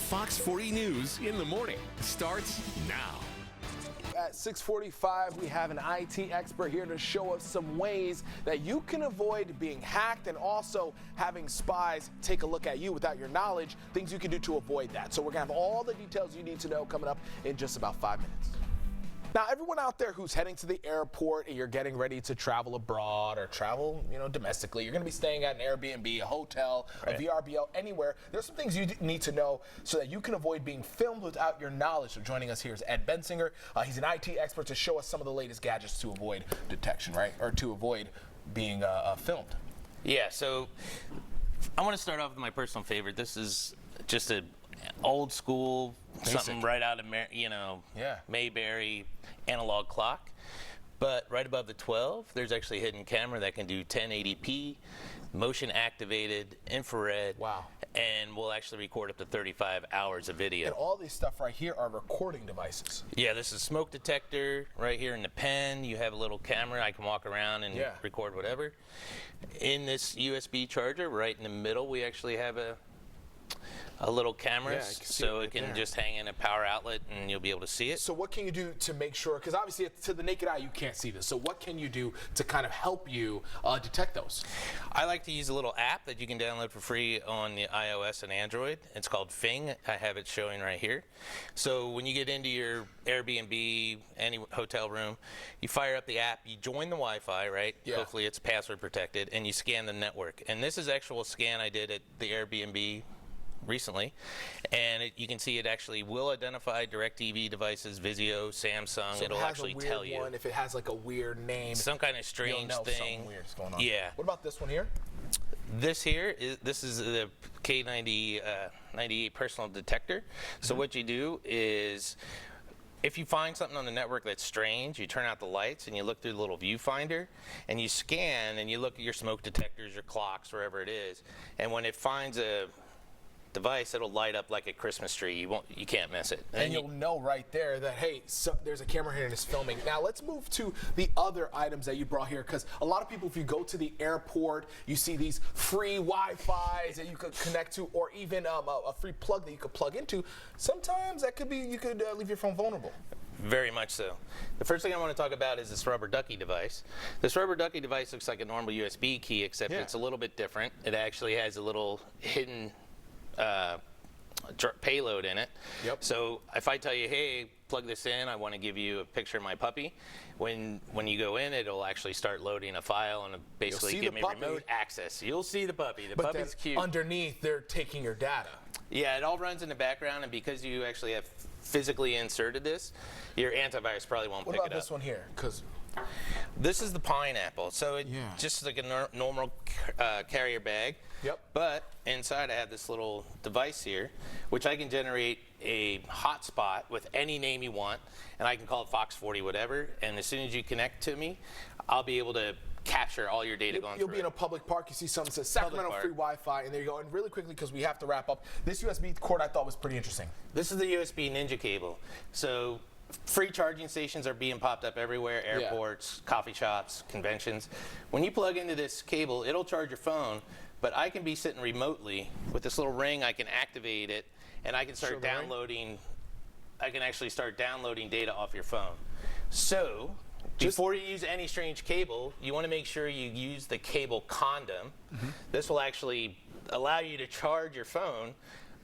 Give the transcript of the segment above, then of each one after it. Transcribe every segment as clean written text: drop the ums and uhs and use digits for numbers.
Fox 40 News in the morning starts now. At 6:45, we have an IT expert here to show us some ways that you can avoid being hacked and also having spies take a look at you without your knowledge, things you can do to avoid that. So we're going to have all the details you need to know coming up in just about 5 minutes. Now, everyone out there who's heading to the airport and you're getting ready to travel abroad or travel, domestically, you're going to be staying at an Airbnb, a hotel, a VRBO, anywhere. There's some things you need to know so that you can avoid being filmed without your knowledge. So joining us here is Ed Bensinger. He's an IT expert to show us some of the latest gadgets to avoid detection, right? Or to avoid being filmed. Yeah, so I want to start off with my personal favorite. This is just a old school, Basic. something right out of Mayberry analog clock. But right above the 12, there's actually a hidden camera that can do 1080p, motion activated, infrared. Wow. And will actually record up to 35 hours of video. And all these stuff right here are recording devices. Yeah, this is smoke detector right here in the pen. You have a little camera. I can walk around and record whatever. In this USB charger, right in the middle, we actually have a little camera, so it can just hang in a power outlet and you'll be able to see it. So what can you do to make sure, because obviously to the naked eye you can't see this, so what can you do to kind of help you detect those? I like to use a little app that you can download for free on the iOS and Android. It's called Fing. I have it showing right here. So when you get into your Airbnb, any hotel room, you fire up the app, you join the Wi-Fi, right? Yeah. Hopefully it's password protected, and you scan the network. And this is actual scan I did at the Airbnb recently, and you can see it actually will identify DirecTV devices, Vizio, Samsung. So it'll actually tell you. If it has like a weird name, some kind of strange thing. Something weird's going on. Yeah. What about this one here? This is the K98 personal detector. So what you do is, if you find something on the network that's strange, you turn out the lights and you look through the little viewfinder and you scan and you look at your smoke detectors, your clocks, wherever it is, and when it finds a device, it'll light up like a Christmas tree. You can't miss it. And you'll know right there that, hey, there's a camera here and it's filming. Now let's move to the other items that you brought here, because a lot of people, if you go to the airport, you see these free Wi-Fis that you could connect to, or even a free plug that you could plug into. Sometimes that could be, you could leave your phone vulnerable. Very much so. The first thing I want to talk about is this rubber ducky device. This rubber ducky device looks like a normal USB key, except it's a little bit different. It actually has a little hidden payload in it. Yep. So if I tell you, hey, plug this in, I want to give you a picture of my puppy, when you go in, it'll actually start loading a file and basically give me remote access. You'll see the puppy. The puppy's cute. Underneath, they're taking your data. Yeah, it all runs in the background, and because you actually have physically inserted this, your antivirus probably won't pick it up. What about this one here? Because this is the pineapple. So it's just like a normal carrier bag. Yep. But inside I have this little device here, which I can generate a hotspot with any name you want, and I can call it Fox 40 whatever, and as soon as you connect to me, I'll be able to capture all your data going through. You'll be in a public park, you see something that says Sacramento free Wi-Fi, and there you go. And really quickly, because we have to wrap up, this USB cord I thought was pretty interesting. This is the USB Ninja cable. So free charging stations are being popped up everywhere, airports, coffee shops, conventions. When you plug into this cable, it'll charge your phone, but I can be sitting remotely with this little ring. I can activate it, and I can start downloading. I can actually start downloading data off your phone. So before you use any strange cable, you want to make sure you use the cable condom. This will actually allow you to charge your phone,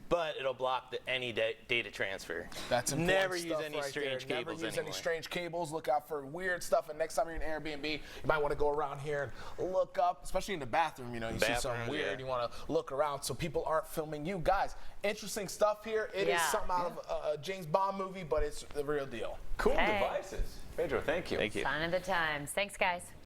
but it'll block any data transfer. That's important. Never use any strange cables Never use any strange cables. Look out for weird stuff. And next time you're in Airbnb, you might want to go around here and look up, especially in the bathroom. You see something weird. You want to look around so people aren't filming you. Guys, interesting stuff here. It is something out of a James Bond movie, but it's the real deal. Cool devices. Pedro, thank you. Thank you. Sign of the times. Thanks, guys.